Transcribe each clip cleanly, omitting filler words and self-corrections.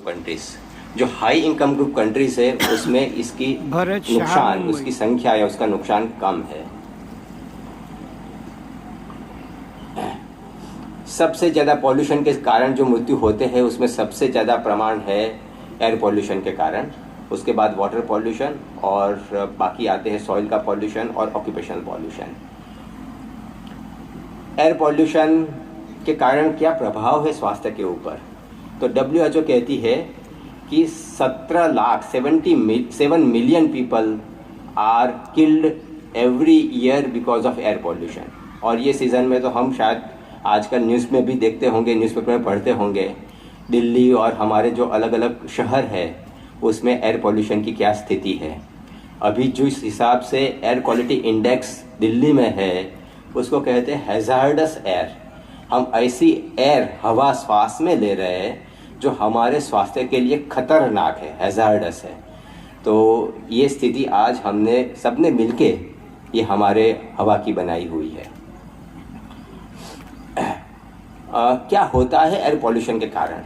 Countries, जो high income group countries है उसमें इसकी नुकसान, उसकी संख्या या उसका नुकसान कम है। सबसे ज़्यादा पॉल्यूशन के कारण जो मृत्यु होते हैं उसमें सबसे ज़्यादा प्रमाण है एयर पॉल्यूशन के कारण, उसके बाद वाटर पॉल्यूशन और बाकी आते हैं सॉइल का पॉल्यूशन और ऑक्यूपेशनल पॉल्यूशन। एयर पॉल्यूशन के कारण क्या प्रभाव है स्वास्थ्य के ऊपर, तो WHO कहती है कि 7 million people are killed every year because of air pollution. और ये सीज़न में तो हम शायद आजकल न्यूज़ में भी देखते होंगे, न्यूज़पेपर में पढ़ते होंगे, दिल्ली और हमारे जो अलग अलग शहर है उसमें एयर पॉल्यूशन की क्या स्थिति है। अभी जिस हिसाब से एयर क्वालिटी इंडेक्स दिल्ली में है उसको कहते हैं हैज़ार्डस एयर। हम ऐसी एयर हवा श्वास में ले रहे हैं जो हमारे स्वास्थ्य के लिए खतरनाक है, हैज़ार्डस है। तो ये स्थिति आज हमने सबने मिलके ये हमारे हवा की बनाई हुई है। क्या होता है एयर पॉल्यूशन के कारण,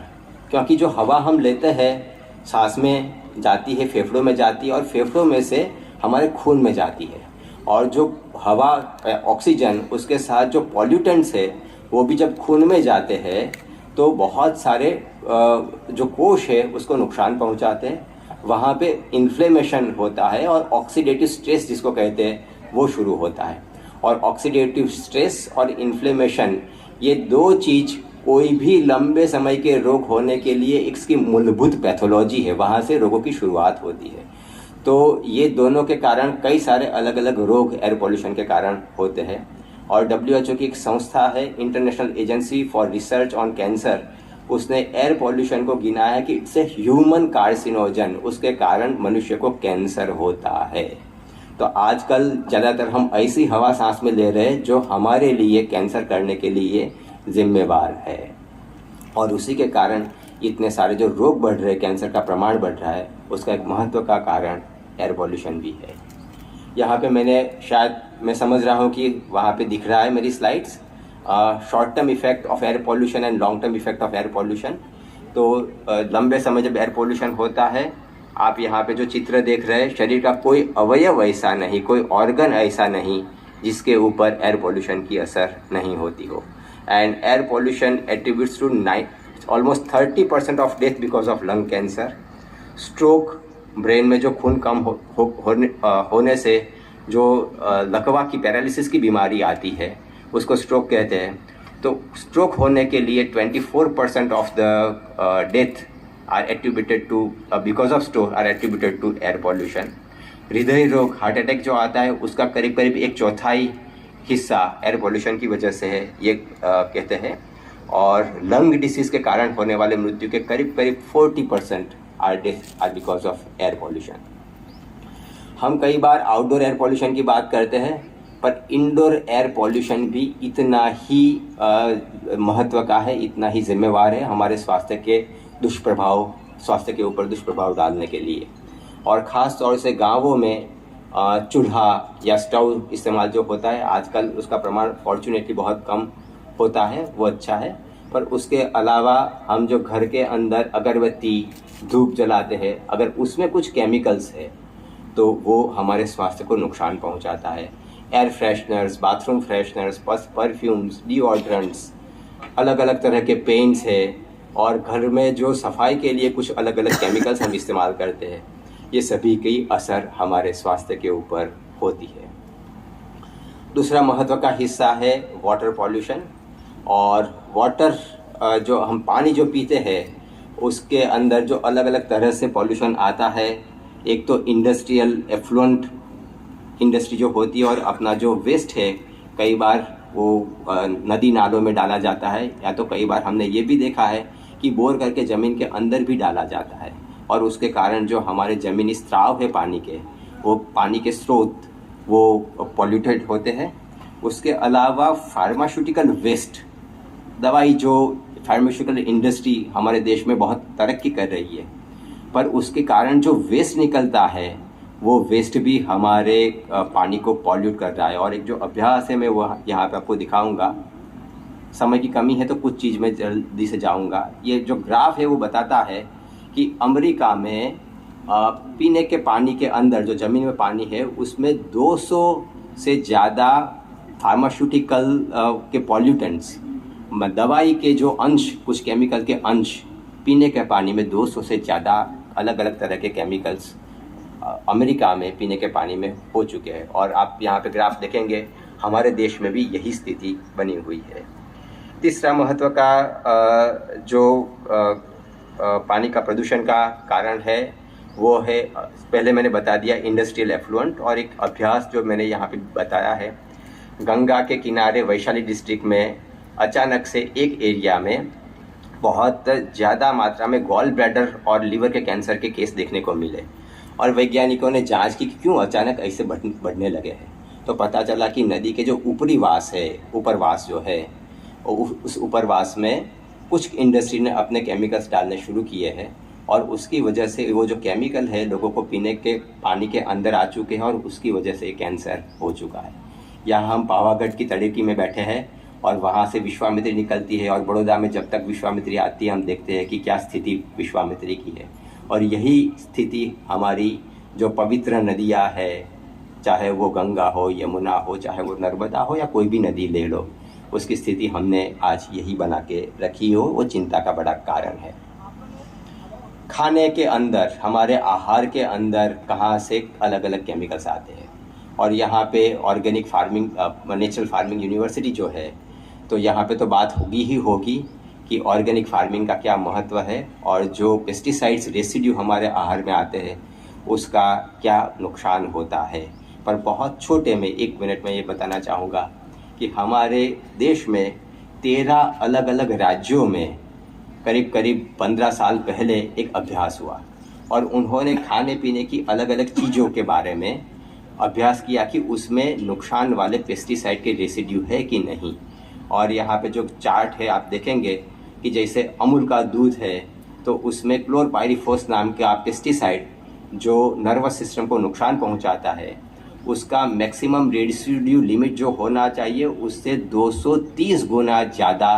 क्योंकि जो हवा हम लेते हैं सांस में जाती है, फेफड़ों में जाती है और फेफड़ों में से हमारे खून में जाती है, और जो हवा ऑक्सीजन उसके साथ जो पॉल्यूटेंट्स है वो भी जब खून में जाते हैं तो बहुत सारे जो कोश है उसको नुकसान पहुंचाते हैं, वहाँ पे इन्फ्लेमेशन होता है और ऑक्सीडेटिव स्ट्रेस जिसको कहते हैं वो शुरू होता है। और ऑक्सीडेटिव स्ट्रेस और इन्फ्लेमेशन ये दो चीज़ कोई भी लंबे समय के रोग होने के लिए इसकी मूलभूत पैथोलॉजी है, वहाँ से रोगों की शुरुआत होती है। तो ये दोनों के कारण कई सारे अलग अलग रोग एयर पॉल्यूशन के कारण होते हैं। और WHO की एक संस्था है international agency for research on cancer, उसने एयर पॉल्यूशन को गिना है कि इट्स ए ह्यूमन कार्सिनोजन, उसके कारण मनुष्य को कैंसर होता है। तो आजकल ज़्यादातर हम ऐसी हवा सांस में ले रहे हैं जो हमारे लिए कैंसर करने के लिए जिम्मेवार है, और उसी के कारण इतने सारे जो रोग बढ़ रहे हैं, कैंसर का प्रमाण बढ़ रहा है, उसका एक महत्व का कारण एयर पॉल्यूशन भी है। यहाँ पे मैं समझ रहा हूँ कि वहाँ पे दिख रहा है मेरी slides, short term effect of air pollution and long term effect of air pollution. तो लंबे समय जब एयर पॉल्यूशन होता है, आप यहाँ पे जो चित्र देख रहे हैं, शरीर का कोई अवयव ऐसा नहीं, कोई ऑर्गन ऐसा नहीं जिसके ऊपर एयर पॉल्यूशन की असर नहीं होती हो। And air pollution attributes to almost 30% of death because of lung cancer, stroke, brain में जो खून कम होने से जो लकवा की पैरालिसिस की बीमारी आती है उसको स्ट्रोक कहते हैं। तो स्ट्रोक होने के लिए 24% of the death are attributed to because of stroke are attributed to air pollution. हृदय रोग, हार्ट अटैक जो आता है उसका करीब करीब 1/4 हिस्सा एयर पॉल्यूशन की वजह से है, ये कहते हैं। और लंग डिसीज़ के कारण होने वाले मृत्यु के करीब करीब 40% are because of air pollution. हम कई बार आउटडोर एयर पॉल्यूशन की बात करते हैं, पर इंडोर एयर पॉल्यूशन भी इतना ही महत्व का है, इतना ही जिम्मेवार है हमारे स्वास्थ्य के ऊपर दुष्प्रभाव डालने के लिए। और ख़ास तौर से गांवों में चूल्हा या स्टोव इस्तेमाल जो होता है आजकल, उसका प्रमाण फॉर्चुनेटली बहुत कम होता है, वो अच्छा है। पर उसके अलावा हम जो घर के अंदर अगरबत्ती, धूप जलाते हैं, अगर उसमें कुछ केमिकल्स है तो वो हमारे स्वास्थ्य को नुकसान पहुंचाता है। Air fresheners, bathroom fresheners, perfumes, deodorants, अलग अलग तरह के पेंट्स है, और घर में जो सफाई के लिए कुछ अलग अलग केमिकल्स हम इस्तेमाल करते हैं, ये सभी की असर हमारे स्वास्थ्य के ऊपर होती है। दूसरा महत्व का हिस्सा है वाटर पॉल्यूशन। और वाटर जो हम पानी जो पीते हैं उसके अंदर जो अलग अलग तरह से पॉल्यूशन आता है, एक तो इंडस्ट्रियल एफ्लुएंट इंडस्ट्री जो होती है, और अपना जो वेस्ट है कई बार वो नदी नालों में डाला जाता है, या तो कई बार हमने ये भी देखा है कि बोर करके ज़मीन के अंदर भी डाला जाता है, और उसके कारण जो हमारे ज़मीनी स्त्राव है पानी के, वो पानी के स्रोत वो पॉल्यूटेड होते हैं। उसके अलावा फार्मास्यूटिकल वेस्ट, दवाई जो फार्मास्यूटिकल इंडस्ट्री हमारे देश में बहुत तरक्की कर रही है, पर उसके कारण जो वेस्ट निकलता है वो वेस्ट भी हमारे पानी को पॉल्यूट कर रहा है। और एक जो अभ्यास है मैं वो यहाँ पे आपको दिखाऊंगा, समय की कमी है तो कुछ चीज़ में जल्दी से जाऊंगा। ये जो ग्राफ है वो बताता है कि अमेरिका में पीने के पानी के अंदर जो ज़मीन में पानी है उसमें 200 से ज़्यादा फार्मास्यूटिकल के पॉल्यूटेंट्स, दवाई के जो अंश, कुछ केमिकल के अंश पीने के पानी में 200 से ज़्यादा अलग अलग तरह के केमिकल्स अमेरिका में पीने के पानी में हो चुके हैं। और आप यहाँ पे ग्राफ देखेंगे, हमारे देश में भी यही स्थिति बनी हुई है। तीसरा महत्व का जो पानी का प्रदूषण का कारण है वो है, पहले मैंने बता दिया, इंडस्ट्रियल एफ्लुएंट। और एक अभ्यास जो मैंने यहाँ पे बताया है, गंगा के किनारे वैशाली डिस्ट्रिक्ट में अचानक से एक एरिया में बहुत ज़्यादा मात्रा में गॉल ब्लैडर और लीवर के कैंसर के केस देखने को मिले। और वैज्ञानिकों ने जांच की कि क्यों अचानक ऐसे बढ़ने लगे हैं। तो पता चला कि नदी के जो ऊपरी वास है, उपरवास जो है, उस उपरवास में कुछ इंडस्ट्री ने अपने केमिकल्स डालने शुरू किए हैं और उसकी वजह से वो जो केमिकल है लोगों को पीने के पानी के अंदर आ चुके हैं और उसकी वजह से कैंसर हो चुका है। यहाँ हम पावागढ़ की तड़ेकी में बैठे हैं और वहाँ से विश्वामित्री निकलती है और बड़ौदा में जब तक विश्वामित्री आती है हम देखते हैं कि क्या स्थिति विश्वामित्री की है। और यही स्थिति हमारी जो पवित्र नदियाँ है, चाहे वो गंगा हो, यमुना हो, चाहे वो नर्मदा हो या कोई भी नदी ले लो, उसकी स्थिति हमने आज यही बना के रखी हो, वो चिंता का बड़ा कारण है। खाने के अंदर, हमारे आहार के अंदर कहाँ से अलग अलग केमिकल्स आते हैं। और यहाँ पे organic farming, natural farming university जो है, तो यहाँ पे तो बात होगी ही होगी कि ऑर्गेनिक फार्मिंग का क्या महत्व है और जो पेस्टिसाइड्स रेसिड्यू हमारे आहार में आते हैं उसका क्या नुकसान होता है। पर बहुत छोटे में 1 मिनट में ये बताना चाहूँगा कि हमारे देश में 13 अलग अलग राज्यों में करीब करीब 15 साल पहले एक अभ्यास हुआ और उन्होंने खाने पीने की अलग अलग चीज़ों के बारे में अभ्यास किया कि उसमें नुकसान वाले पेस्टिसाइड के रेसिड्यू है कि नहीं। और यहाँ पे जो चार्ट है आप देखेंगे कि जैसे अमूल का दूध है तो उसमें क्लोरपाइरिफॉस नाम का पेस्टिसाइड जो नर्वस सिस्टम को नुकसान पहुँचाता है, उसका मैक्सिमम रेसिड्यू लिमिट जो होना चाहिए उससे 230 गुना ज़्यादा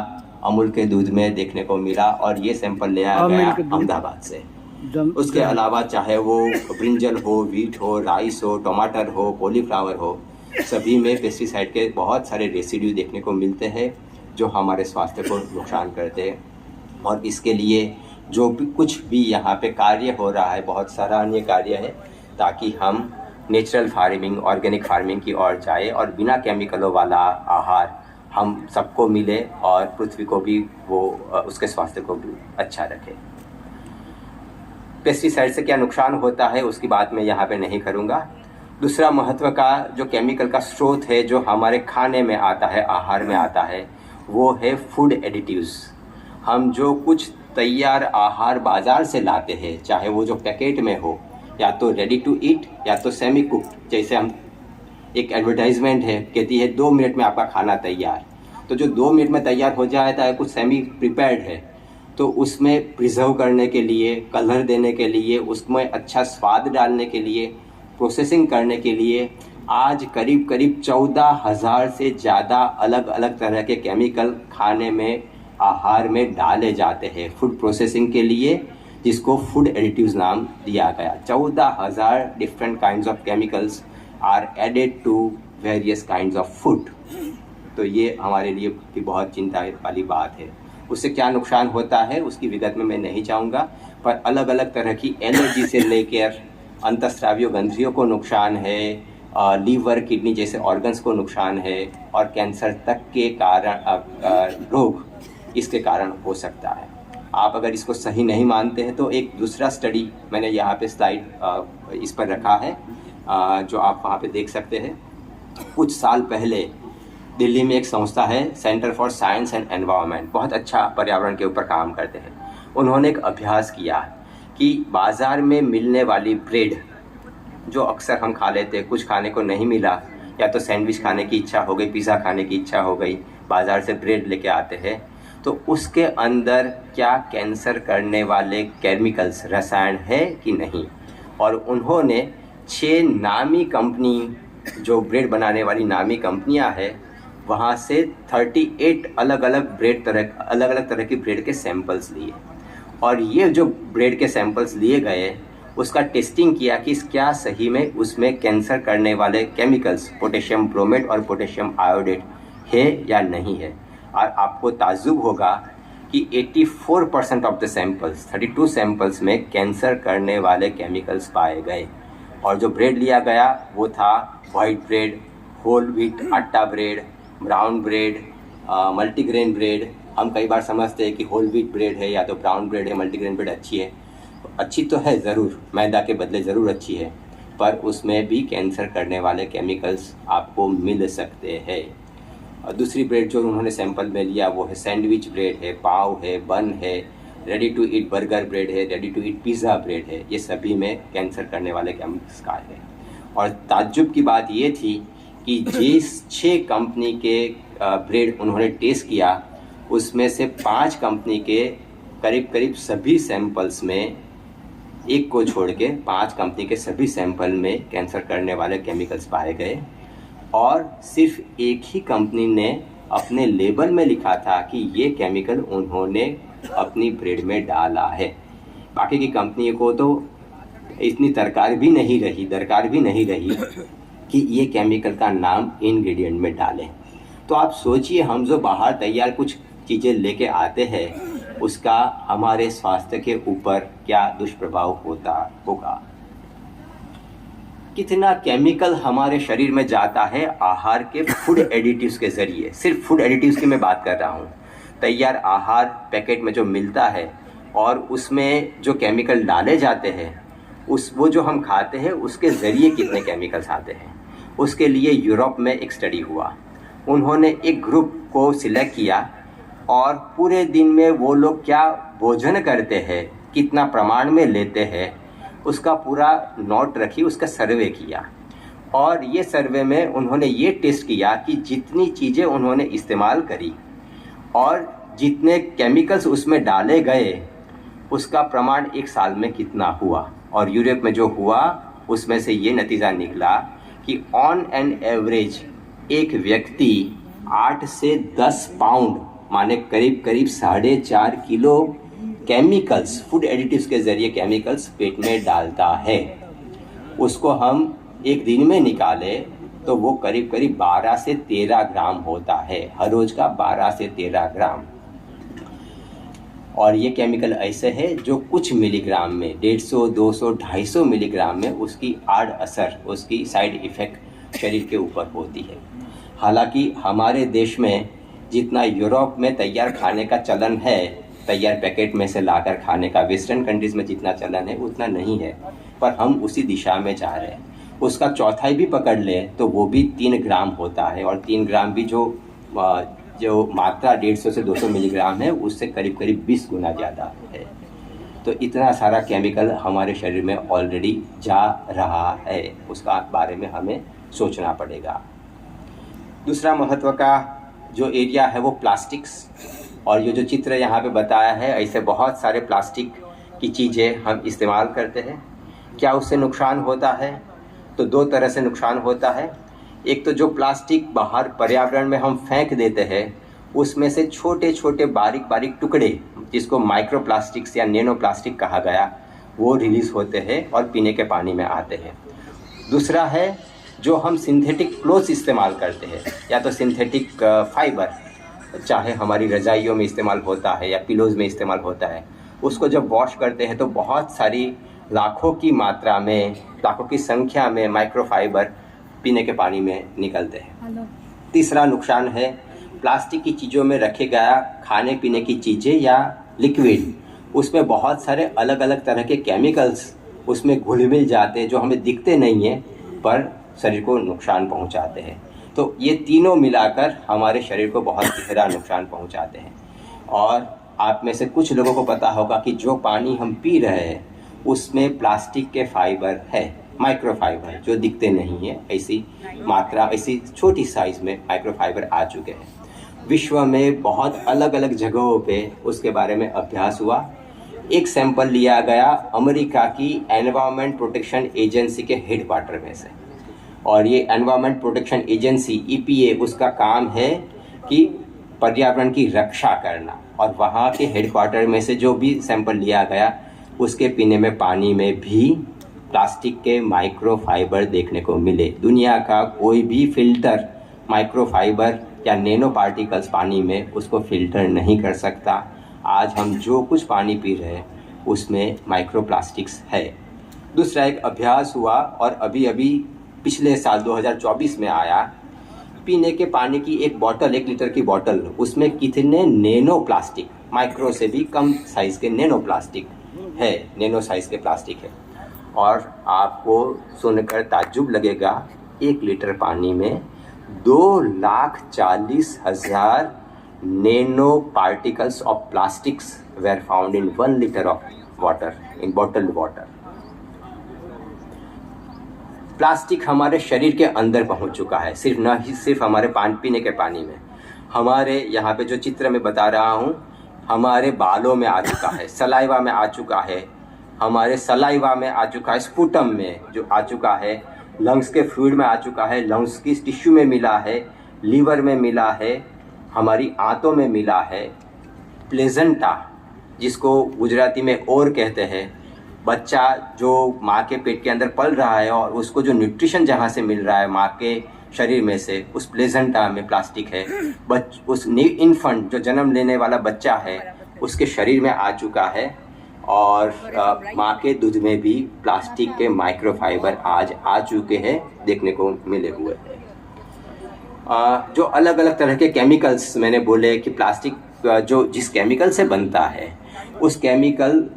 अमूल के दूध में देखने को मिला। और ये सैंपल ले आया गया अहमदाबाद से। उसके अलावा चाहे वो ब्रिंजल हो, वीट हो, राइस हो, टमाटर हो, कॉलीफ्लावर हो, सभी में पेस्टिसाइड के बहुत सारे रेसिड्यू देखने को मिलते हैं जो हमारे स्वास्थ्य को नुकसान करते हैं। और इसके लिए जो भी कुछ भी यहाँ पे कार्य हो रहा है, बहुत सराहनीय कार्य है, ताकि हम नेचुरल फार्मिंग, ऑर्गेनिक फार्मिंग की ओर जाए और बिना केमिकलों वाला आहार हम सबको मिले और पृथ्वी को भी वो उसके स्वास्थ्य को भी अच्छा रखे। पेस्टिसाइड से क्या नुकसान होता है उसकी बात मैं यहाँ पे नहीं करूँगा। दूसरा महत्व का जो केमिकल का स्रोत है जो हमारे खाने में आता है, आहार में आता है, वो है फूड एडिटिव्स। हम जो कुछ तैयार आहार बाज़ार से लाते हैं, चाहे वो जो पैकेट में हो या तो रेडी टू ईट या तो सेमी कुक्ड, जैसे हम एक एडवर्टाइजमेंट है कहती है 2 मिनट में आपका खाना तैयार, तो जो 2 मिनट में तैयार हो जाता है कुछ सेमी प्रिपेयर्ड है, तो उसमें प्रिजर्व करने के लिए, कलर देने के लिए, उसमें अच्छा स्वाद डालने के लिए, प्रोसेसिंग करने के लिए आज करीब करीब 14,000 से ज़्यादा अलग अलग तरह के केमिकल खाने में, आहार में डाले जाते हैं फूड प्रोसेसिंग के लिए, जिसको फूड एडिटिव्स नाम दिया गया। 14,000 different kinds of chemicals are added to various kinds of food. तो ये हमारे लिए भी बहुत चिंता वाली बात है। उससे क्या नुकसान होता है उसकी विगत में मैं नहीं जाऊंगा, पर अलग अलग तरह की एलर्जी से लेकर अंतःस्रावी ग्रंथियों को नुकसान है, लीवर, किडनी जैसे ऑर्गन्स को नुकसान है और कैंसर तक के कारण रोग इसके कारण हो सकता है। आप अगर इसको सही नहीं मानते हैं तो एक दूसरा स्टडी मैंने यहाँ पे स्लाइड इस पर रखा है, जो आप वहाँ पे देख सकते हैं। कुछ साल पहले दिल्ली में एक संस्था है centre for science and environment, बहुत अच्छा पर्यावरण के ऊपर काम करते हैं। उन्होंने एक अभ्यास किया कि बाज़ार में मिलने वाली ब्रेड जो अक्सर हम खा लेते हैं, कुछ खाने को नहीं मिला, या तो सैंडविच खाने की इच्छा हो गई, पिज़्ज़ा खाने की इच्छा हो गई, बाज़ार से ब्रेड लेके आते हैं, तो उसके अंदर क्या कैंसर करने वाले केमिकल्स, रसायन है कि नहीं। और उन्होंने 6 नामी कंपनी, जो ब्रेड बनाने वाली नामी कंपनियां हैं, वहाँ से 38 अलग अलग तरह की ब्रेड के सैंपल्स लिए। और ये जो ब्रेड के सैंपल्स लिए गए उसका टेस्टिंग किया कि क्या सही में उसमें कैंसर करने वाले केमिकल्स पोटेशियम ब्रोमेट और पोटेशियम आयोडेट है या नहीं है। और आपको ताज्जुब होगा कि 84% ऑफ द सैंपल्स 32 सैंपल्स में कैंसर करने वाले केमिकल्स पाए गए। और जो ब्रेड लिया गया वो था वाइट ब्रेड, होल व्हीट आटा bread, brown bread, multigrain bread. हम कई बार समझते हैं कि होल व्हीट ब्रेड है या तो ब्राउन ब्रेड है, मल्टीग्रेन ब्रेड अच्छी है। अच्छी तो है ज़रूर, मैदा के बदले ज़रूर अच्छी है, पर उसमें भी कैंसर करने वाले केमिकल्स आपको मिल सकते हैं। और दूसरी ब्रेड जो उन्होंने सैंपल में लिया वो है सैंडविच ब्रेड है, पाव है, बन है, ready to eat burger bread है, ready to eat pizza bread है। ये सभी में कैंसर करने वाले केमिकल्स का है। और ताज्जुब की बात ये थी कि जिस 6 कंपनी के ब्रेड उन्होंने टेस्ट किया उसमें से 5 कंपनी के करीब करीब सभी सैंपल्स में, एक को छोड़ के 5 कंपनी के सभी सैंपल में कैंसर करने वाले केमिकल्स पाए गए। और सिर्फ एक ही कंपनी ने अपने लेबल में लिखा था कि ये केमिकल उन्होंने अपनी ब्रेड में डाला है। बाकी की कंपनी को तो इतनी दरकार भी नहीं रही कि ये केमिकल का नाम इंग्रेडिएंट में डालें। तो आप सोचिए, हम जो बाहर तैयार कुछ चीज़ें लेके आते हैं उसका हमारे स्वास्थ्य के ऊपर क्या दुष्प्रभाव होगा। कितना केमिकल हमारे शरीर में जाता है आहार के फूड एडिटिव्स के ज़रिए। सिर्फ फूड एडिटिव्स की मैं बात कर रहा हूँ। तैयार आहार पैकेट में जो मिलता है और उसमें जो केमिकल डाले जाते हैं वो जो हम खाते हैं उसके ज़रिए कितने केमिकल्स आते हैं। उसके लिए यूरोप में एक स्टडी हुआ। उन्होंने एक ग्रुप को सिलेक्ट किया और पूरे दिन में वो लोग क्या भोजन करते हैं, कितना प्रमाण में लेते हैं, उसका पूरा नोट रखी, उसका सर्वे किया। और ये सर्वे में उन्होंने ये टेस्ट किया कि जितनी चीज़ें उन्होंने इस्तेमाल करी और जितने केमिकल्स उसमें डाले गए उसका प्रमाण एक साल में कितना हुआ। और यूरोप में जो हुआ उसमें से ये नतीजा निकला कि ऑन एन एवरेज एक व्यक्ति 8 से 10 पाउंड माने करीब 4.5 किलो केमिकल्स, फूड एडिटिव्स के ज़रिए केमिकल्स पेट में डालता है। उसको हम एक दिन में निकालें तो वो करीब 12 से 13 ग्राम होता है, हर रोज़ का 12 से 13 ग्राम। और ये केमिकल ऐसे है जो कुछ मिलीग्राम में 150, 200, 250 मिलीग्राम में उसकी आड़ असर, उसकी साइड इफ़ेक्ट शरीर के ऊपर होती है। हालांकि हमारे देश में जितना यूरोप में तैयार खाने का चलन है, तैयार पैकेट में से लाकर खाने का वेस्टर्न कंट्रीज़ में जितना चलन है उतना नहीं है, पर हम उसी दिशा में जा रहे हैं। उसका चौथाई भी पकड़ ले तो वो भी 3 ग्राम होता है। और 3 ग्राम भी जो मात्रा 150 से 200 मिलीग्राम है उससे करीब 20 गुना ज़्यादा है। तो इतना सारा केमिकल हमारे शरीर में ऑलरेडी जा रहा है, उसका बारे में हमें सोचना पड़ेगा। दूसरा महत्व का जो एरिया है वो प्लास्टिक्स। और ये जो चित्र यहाँ पे बताया है, ऐसे बहुत सारे प्लास्टिक की चीज़ें हम इस्तेमाल करते हैं। क्या उससे नुकसान होता है? तो 2 तरह से नुकसान होता है। एक तो जो प्लास्टिक बाहर पर्यावरण में हम फेंक देते हैं उसमें से छोटे छोटे बारीक बारीक टुकड़े, जिसको माइक्रो प्लास्टिक्स या नैनो प्लास्टिक कहा गया, वो रिलीज़ होते हैं और पीने के पानी में आते हैं। दूसरा है जो हम सिंथेटिक क्लोथ्स इस्तेमाल करते हैं, या तो सिंथेटिक फाइबर, चाहे हमारी रज़ाइयों में इस्तेमाल होता है या पिलोज़ में इस्तेमाल होता है, उसको जब वॉश करते हैं तो बहुत सारी लाखों की मात्रा में, लाखों की संख्या में माइक्रोफाइबर पीने के पानी में निकलते हैं। तीसरा नुकसान है प्लास्टिक की चीज़ों में रखे गया खाने पीने की चीज़ें या लिक्विड, उसमें बहुत सारे अलग अलग तरह के केमिकल्स उसमें घुल मिल जाते हैं जो हमें दिखते नहीं हैं पर शरीर को नुकसान पहुंचाते हैं। तो ये तीनों मिलाकर हमारे शरीर को बहुत गहरा नुकसान पहुंचाते हैं। और आप में से कुछ लोगों को पता होगा कि जो पानी हम पी रहे हैं उसमें प्लास्टिक के फाइबर है, माइक्रोफाइबर, जो दिखते नहीं है, ऐसी मात्रा, ऐसी छोटी साइज़ में माइक्रोफाइबर आ चुके हैं। विश्व में बहुत अलग अलग जगहों पे उसके बारे में अभ्यास हुआ। एक सैंपल लिया गया अमेरिका की एनवायरनमेंट प्रोटेक्शन एजेंसी के हेडक्वार्टर में से, और ये एनवायरनमेंट प्रोटेक्शन एजेंसी EPA, उसका काम है कि पर्यावरण की रक्षा करना, और वहाँ के हेडक्वार्टर में से जो भी सैंपल लिया गया उसके पीने में पानी में भी प्लास्टिक के माइक्रोफाइबर देखने को मिले। दुनिया का कोई भी फिल्टर माइक्रोफाइबर या नैनो पार्टिकल्स पानी में उसको फिल्टर नहीं कर सकता। आज हम जो कुछ पानी पी रहे हैं उसमें माइक्रोप्लास्टिक्स है। दूसरा एक अभ्यास हुआ और अभी पिछले साल 2024 में आया, पीने के पानी की एक बॉटल, 1 लीटर की बॉटल, उसमें कितने नैनो प्लास्टिक, माइक्रो से भी कम साइज़ के नैनो प्लास्टिक है, नैनो साइज़ के प्लास्टिक है। और आपको सुनकर ताज्जुब लगेगा, 1 लीटर पानी में 2,40,000 nano particles of plastics were found in 1 litre of water, in bottled water. Plastic हमारे शरीर के अंदर पहुंच चुका है, सिर्फ हमारे पानी पीने के पानी में, हमारे यहाँ पे जो चित्र में बता रहा हूँ, हमारे बालों में आ चुका है, सलाइवा में आ चुका है, हमारे सलाइवा में आ चुका है, स्पुटम में जो आ चुका है, लंग्स के फ्लूइड में आ चुका है, लंग्स की टिश्यू में मिला है, लीवर में मिला है, हमारी आंतों में मिला है। प्लेजेंटा, जिसको गुजराती में और कहते हैं, बच्चा जो माँ के पेट के अंदर पल रहा है और उसको जो न्यूट्रिशन जहाँ से मिल रहा है माँ के शरीर में से, उस प्लेजेंटा में प्लास्टिक है। उस इन्फेंट जो जन्म लेने वाला बच्चा है उसके शरीर में आ चुका है। और माँ के दूध में भी प्लास्टिक के माइक्रोफाइबर आज आ चुके हैं, देखने को मिले हुए हैं। जो अलग अलग तरह के केमिकल्स मैंने बोले कि प्लास्टिक जो जिस केमिकल से बनता है, उस केमिकल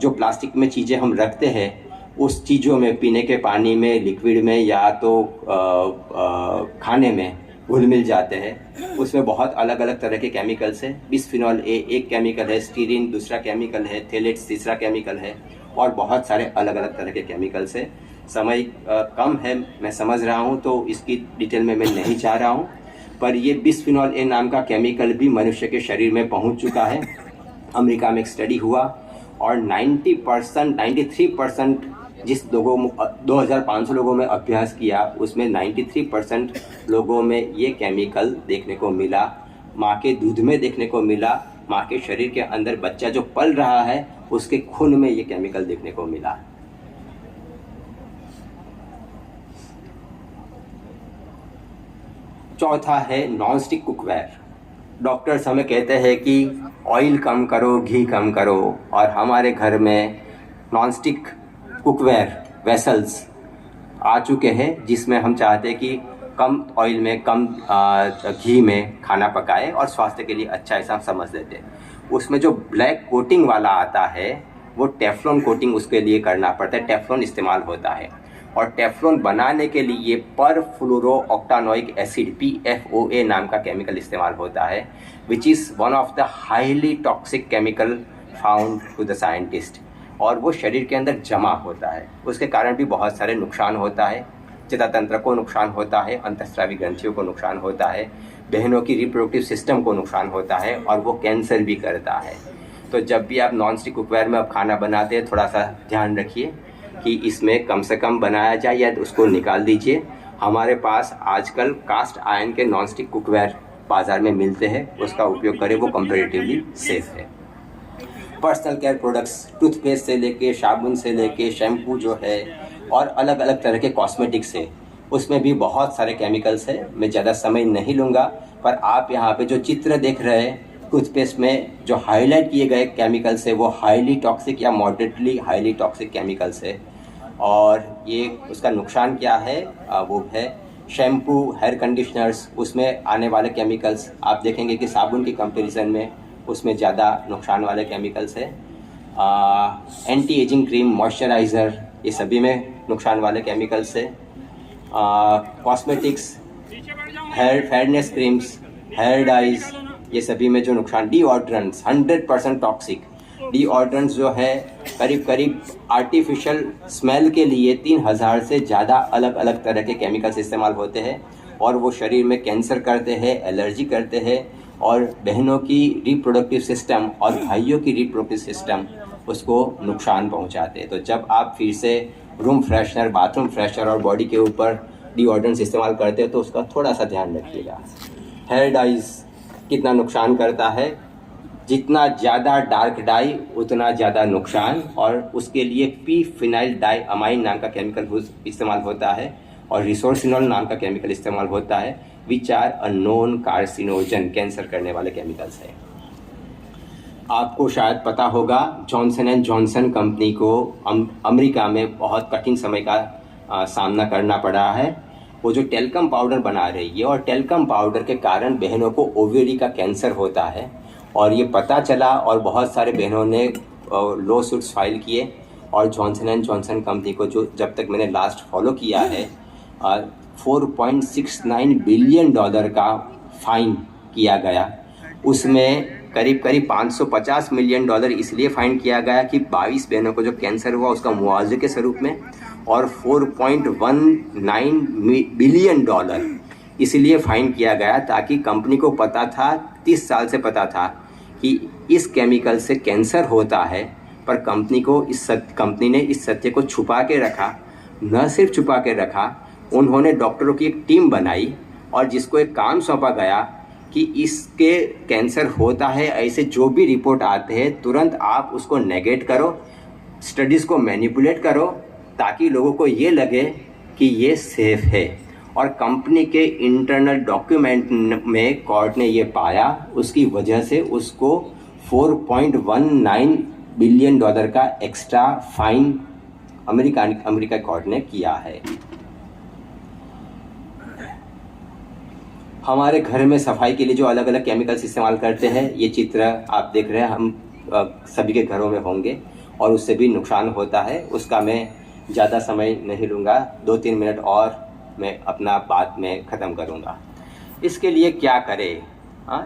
जो प्लास्टिक में चीज़ें हम रखते हैं उस चीज़ों में, पीने के पानी में, लिक्विड में या तो खाने में घुल मिल जाते हैं। उसमें बहुत अलग अलग तरह के केमिकल्स हैं। बिस्फिनॉल ए एक केमिकल है, स्टीरीन दूसरा केमिकल है, थेलेट्स तीसरा केमिकल है, और बहुत सारे अलग अलग तरह के केमिकल्स हैं। समय कम है, मैं समझ रहा हूँ, तो इसकी डिटेल में मैं नहीं जा रहा हूँ, पर ये बिस्फिनॉल ए नाम का केमिकल भी मनुष्य के शरीर में पहुँच चुका है। अमेरिका में एक स्टडी हुआ और 93% जिस लोगों 2500 लोगों में अभ्यास किया उसमें 93% लोगों में ये केमिकल देखने को मिला। माँ के दूध में देखने को मिला, माँ के शरीर के अंदर बच्चा जो पल रहा है उसके खून में ये केमिकल देखने को मिला। चौथा है नॉन स्टिक कुकवेयर। डॉक्टर्स हमें कहते हैं कि ऑयल कम करो, घी कम करो, और हमारे घर में नॉन स्टिक कुकवेयर वेसल्स आ चुके हैं जिसमें हम चाहते हैं कि कम ऑयल में, कम घी में खाना पकाए और स्वास्थ्य के लिए अच्छा, ऐसा हम समझ लेते हैं। उसमें जो ब्लैक कोटिंग वाला आता है वो टेफ्लॉन कोटिंग उसके लिए करना पड़ता है, टेफ्लॉन इस्तेमाल होता है। और टेफ्लॉन बनाने के लिए परफ्लोरोऑक्टानोइक एसिड PFOA नाम का केमिकल इस्तेमाल होता है, which is one of the highly toxic chemical found to the scientist. और वो शरीर के अंदर जमा होता है, उसके कारण भी बहुत सारे नुकसान होता है। चेतातंत्र को नुकसान होता है, अंतःस्रावी ग्रंथियों को नुकसान होता है, बहनों की रिप्रोडक्टिव सिस्टम को नुकसान होता है, और वो कैंसर भी करता है। तो जब भी आप नॉन स्टिक कुकवेयर में आप खाना बनाते हैं, थोड़ा सा ध्यान रखिए कि इसमें कम से कम बनाया जाए या उसको निकाल दीजिए। हमारे पास आजकल कास्ट आयरन के नॉन स्टिक कुकवेयर बाज़ार में मिलते हैं, उसका उपयोग करें, वो कंपैरेटिवली सेफ है। पर्सनल केयर प्रोडक्ट्स, टूथपेस्ट से लेके, साबुन से लेके, शैम्पू जो है, और अलग अलग तरह के कॉस्मेटिक्स है, उसमें भी बहुत सारे केमिकल्स है। मैं ज़्यादा समय नहीं लूँगा, पर आप यहाँ पे जो चित्र देख रहे हैं, टूथपेस्ट में जो हाईलाइट किए गए केमिकल्स है वो हाईली टॉक्सिक या मॉडरेटली हाईली टॉक्सिक केमिकल्स है। और ये उसका नुकसान क्या है, वो है शैम्पू, हेयर कंडीशनर्स, उसमें आने वाले केमिकल्स आप देखेंगे कि साबुन की कंपैरिजन में उसमें ज़्यादा नुकसान वाले केमिकल्स है। एंटी एजिंग क्रीम, मॉइस्चराइज़र, ये सभी में नुकसान वाले केमिकल्स है। Cosmetics, hair fairness creams, hair dyes, ये सभी में जो नुकसान। डीओड्रेंट्स 100% टॉक्सिक। डीओड्रेंट्स जो है करीब आर्टिफिशियल स्मेल के लिए 3000 से ज़्यादा अलग अलग तरह के केमिकल्स इस्तेमाल होते हैं, और वो शरीर में कैंसर करते हैं, एलर्जी करते हैं, और बहनों की रिप्रोडक्टिव सिस्टम और भाइयों की रिप्रोडक्टिव सिस्टम उसको नुकसान पहुंचाते हैं। तो जब आप फिर से रूम फ्रेशनर, बाथरूम फ्रेशनर और बॉडी के ऊपर डीओड्रेंट्स इस्तेमाल करते हैं तो उसका थोड़ा सा ध्यान रखिएगा। हेयर डाइज कितना नुकसान करता है, जितना ज़्यादा डार्क डाई उतना ज़्यादा नुकसान, और उसके लिए पी फिनाइल डाई अमाइन नाम का केमिकल इस्तेमाल होता है और रिसोर्सिनॉल नाम का केमिकल इस्तेमाल होता है, which are a known carcinogen, cancer करने वाले केमिकल्स हैं। आपको शायद पता होगा जॉनसन एंड जॉनसन कंपनी को अमेरिका में बहुत कठिन समय का सामना करना पड़ा है। वो जो टेल्कम पाउडर बना रही है, और टेल्कम पाउडर के कारण बहनों को ओवेरी का कैंसर होता है, और ये पता चला और बहुत सारे बहनों ने लॉ सूट्स फाइल किए, और जॉनसन एंड जॉनसन कंपनी को जो जब तक मैंने लास्ट फॉलो किया है 4.69 बिलियन डॉलर का फाइन किया गया। उसमें करीब 550 मिलियन डॉलर इसलिए फाइन किया गया कि 22 बहनों को जो कैंसर हुआ उसका मुआवजे के स्वरूप में, और 4.19 बिलियन डॉलर इसलिए फाइन किया गया ताकि कंपनी को पता था, 30 साल से पता था कि इस केमिकल से कैंसर होता है, पर कंपनी ने इस सत्य को छुपा के रखा। न सिर्फ छुपा के रखा, उन्होंने डॉक्टरों की एक टीम बनाई और जिसको एक काम सौंपा गया कि इसके कैंसर होता है, ऐसे जो भी रिपोर्ट आते हैं तुरंत आप उसको नेगेट करो, स्टडीज़ को मैनिपुलेट करो, ताकि लोगों को ये लगे कि ये सेफ है। और कंपनी के इंटरनल डॉक्यूमेंट में कोर्ट ने ये पाया, उसकी वजह से उसको 4.19 बिलियन डॉलर का एक्स्ट्रा फाइन अमेरिका कोर्ट ने किया है। हमारे घर में सफाई के लिए जो अलग अलग केमिकल्स इस्तेमाल करते हैं, ये चित्र आप देख रहे हैं, हम सभी के घरों में होंगे, और उससे भी नुकसान होता है। उसका मैं ज़्यादा समय नहीं लूँगा, 2-3 मिनट और मैं अपना बात में ख़त्म करूँगा। इसके लिए क्या करें?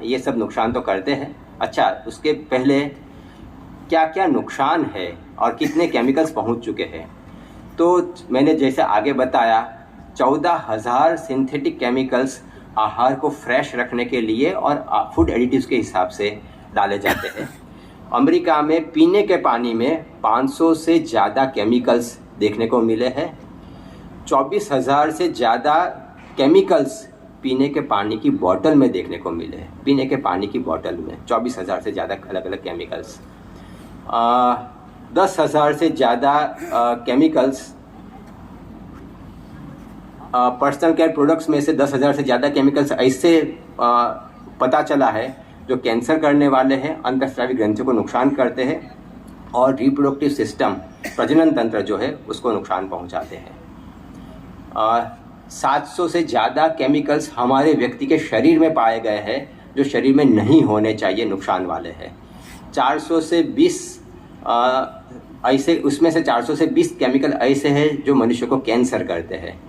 ये सब नुकसान तो करते हैं। अच्छा, उसके पहले क्या क्या नुकसान है और कितने केमिकल्स पहुँच चुके हैं? तो मैंने जैसे आगे बताया, 14,000 सिंथेटिक केमिकल्स आहार को फ्रेश रखने के लिए और फूड एडिटिव्स के हिसाब से डाले जाते हैं। अमेरिका में पीने के पानी में 500 से ज़्यादा केमिकल्स देखने को मिले हैं। 24,000 से ज़्यादा केमिकल्स पीने के पानी की बोतल में देखने को मिले हैं। पीने के पानी की बोतल में 24,000 से ज़्यादा अलग अलग केमिकल्स। 10,000 से ज़्यादा केमिकल्स पर्सनल केयर प्रोडक्ट्स में से 10,000 से ज़्यादा केमिकल्स ऐसे पता चला है जो कैंसर करने वाले हैं, अंतःस्रावी ग्रंथियों को नुकसान करते हैं, और रिप्रोडक्टिव सिस्टम, प्रजनन तंत्र जो है उसको नुकसान पहुंचाते हैं। 700 से ज़्यादा केमिकल्स हमारे व्यक्ति के शरीर में पाए गए हैं जो शरीर में नहीं होने चाहिए, नुकसान वाले हैं। 400 से 20 ऐसे, उसमें से 400 से 20 केमिकल ऐसे हैं जो मनुष्य को कैंसर करते हैं।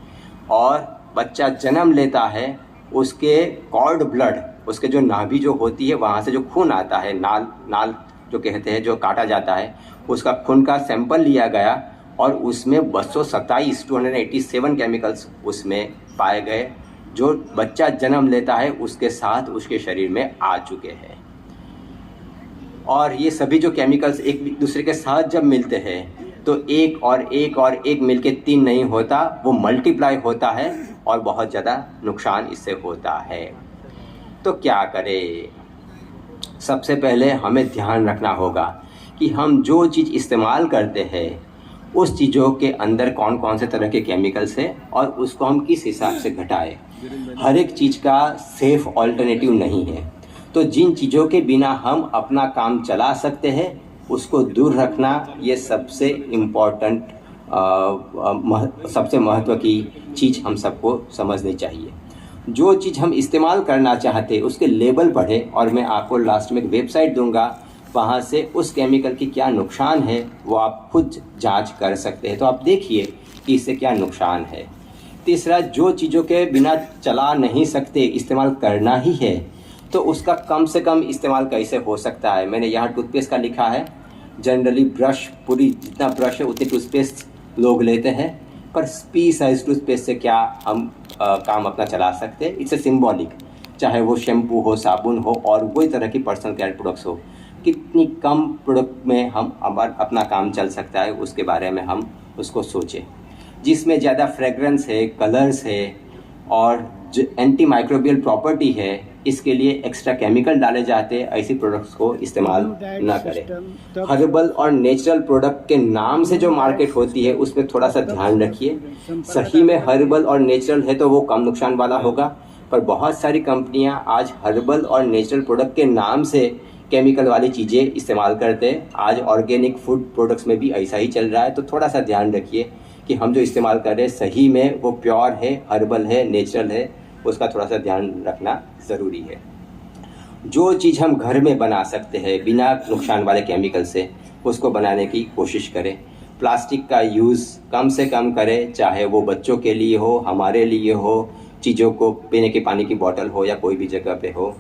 और बच्चा जन्म लेता है, उसके कॉर्ड ब्लड, उसके जो नाभि जो होती है वहाँ से जो खून आता है, नाल जो कहते हैं, जो काटा जाता है, उसका खून का सैंपल लिया गया और उसमें 287 केमिकल्स उसमें पाए गए जो बच्चा जन्म लेता है उसके साथ उसके शरीर में आ चुके हैं। और ये सभी जो केमिकल्स एक दूसरे के साथ जब मिलते हैं तो एक और एक मिलके 3 नहीं होता, वो मल्टीप्लाई होता है और बहुत ज़्यादा नुकसान इससे होता है। तो क्या करें? सबसे पहले हमें ध्यान रखना होगा कि हम जो चीज़ इस्तेमाल करते हैं उस चीज़ों के अंदर कौन कौन से तरह के केमिकल्स हैं और उसको हम किस हिसाब से घटाएं। हर एक चीज़ का सेफ ऑल्टरनेटिव नहीं है, तो जिन चीज़ों के बिना हम अपना काम चला सकते हैं उसको दूर रखना, ये सबसे इम्पोर्टेंट, सबसे महत्व की चीज़ हम सबको समझनी चाहिए। जो चीज़ हम इस्तेमाल करना चाहते हैं उसके लेबल पढ़ें, और मैं आपको लास्ट में एक वेबसाइट दूंगा, वहाँ से उस केमिकल की क्या नुकसान है वो आप खुद जांच कर सकते हैं। तो आप देखिए कि इससे क्या नुकसान है। तीसरा, जो चीज़ों के बिना चला नहीं सकते, इस्तेमाल करना ही है, तो उसका कम से कम इस्तेमाल कैसे हो सकता है। मैंने यहाँ टूथपेस्ट का लिखा है। जनरली ब्रश, पूरी जितना ब्रश है उतनी टूथपेस्ट लोग लेते हैं, पर पी साइज टूथपेस्ट से क्या हम काम अपना चला सकते हैं। इट्स ए सिम्बॉलिक, चाहे वो शैम्पू हो, साबुन हो, और वही तरह की पर्सनल केयर प्रोडक्ट्स हो, कितनी कम प्रोडक्ट में हम अपना काम चल सकता है उसके बारे में हम उसको सोचें। जिसमें ज़्यादा फ्रेगरेंस है, कलर्स है और जो एंटी माइक्रोबियल प्रॉपर्टी है इसके लिए एक्स्ट्रा केमिकल डाले जाते हैं, ऐसी प्रोडक्ट्स को इस्तेमाल ना करें। हर्बल और नेचुरल प्रोडक्ट के नाम से जो मार्केट होती है उसमें थोड़ा सा ध्यान रखिए। सही में हर्बल और नेचुरल है तो वो कम नुकसान वाला होगा, पर बहुत सारी कंपनियां आज हर्बल और नेचुरल प्रोडक्ट के नाम से केमिकल वाली चीज़ें इस्तेमाल करते हैं। आज ऑर्गेनिक फूड प्रोडक्ट्स में भी ऐसा ही चल रहा है, तो थोड़ा सा ध्यान रखिए कि हम जो इस्तेमाल कर रहे हैं सही में वो प्योर है, हर्बल है, नेचुरल है, उसका थोड़ा सा ध्यान रखना ज़रूरी है। जो चीज़ हम घर में बना सकते हैं बिना नुकसान वाले केमिकल से, उसको बनाने की कोशिश करें। प्लास्टिक का यूज़ कम से कम करें, चाहे वो बच्चों के लिए हो, हमारे लिए हो, चीज़ों को पीने के पानी की बोतल हो या कोई भी जगह पे हो।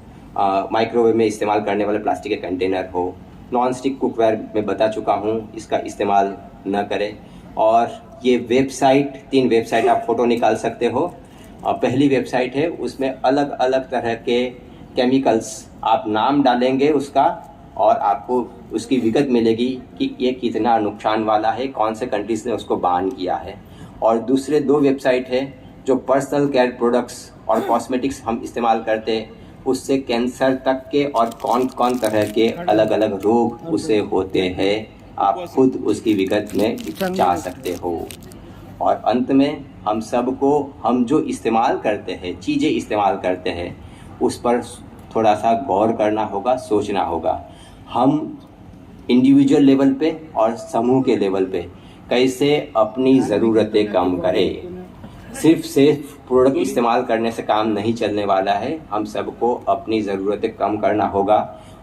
माइक्रोवेव में इस्तेमाल करने वाले प्लास्टिक के कंटेनर हो। नॉन स्टिक कुकवेयर में बता चुका हूँ, इसका इस्तेमाल न करें। और ये वेबसाइट, 3 वेबसाइट आप फ़ोटो निकाल सकते हो। पहली वेबसाइट है, उसमें अलग अलग तरह के केमिकल्स आप नाम डालेंगे उसका, और आपको उसकी विगत मिलेगी कि ये कितना नुकसान वाला है, कौन से कंट्रीज़ ने उसको बैन किया है। और दूसरे 2 वेबसाइट है जो पर्सनल केयर प्रोडक्ट्स और कॉस्मेटिक्स हम इस्तेमाल करते हैं, उससे कैंसर तक के और कौन कौन तरह के अलग अलग रोग उसे होते हैं, आप खुद उसकी विगत में जा सकते हो। और अंत में हम सबको, हम जो इस्तेमाल करते हैं, चीज़ें इस्तेमाल करते हैं, उस पर थोड़ा सा गौर करना होगा, सोचना होगा। हम इंडिविजुअल लेवल पे और समूह के लेवल पे कैसे अपनी ज़रूरतें कम करें। सिर्फ प्रोडक्ट इस्तेमाल करने से काम नहीं चलने वाला है, हम सबको अपनी ज़रूरतें कम करना होगा।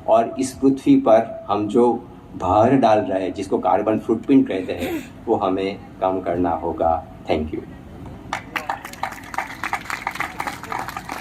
और इस पृथ्वी पर हम जो भार डाल रहे हैं, जिसको कार्बन फुटप्रिंट कहते हैं, वो हमें कम करना होगा। Thank you.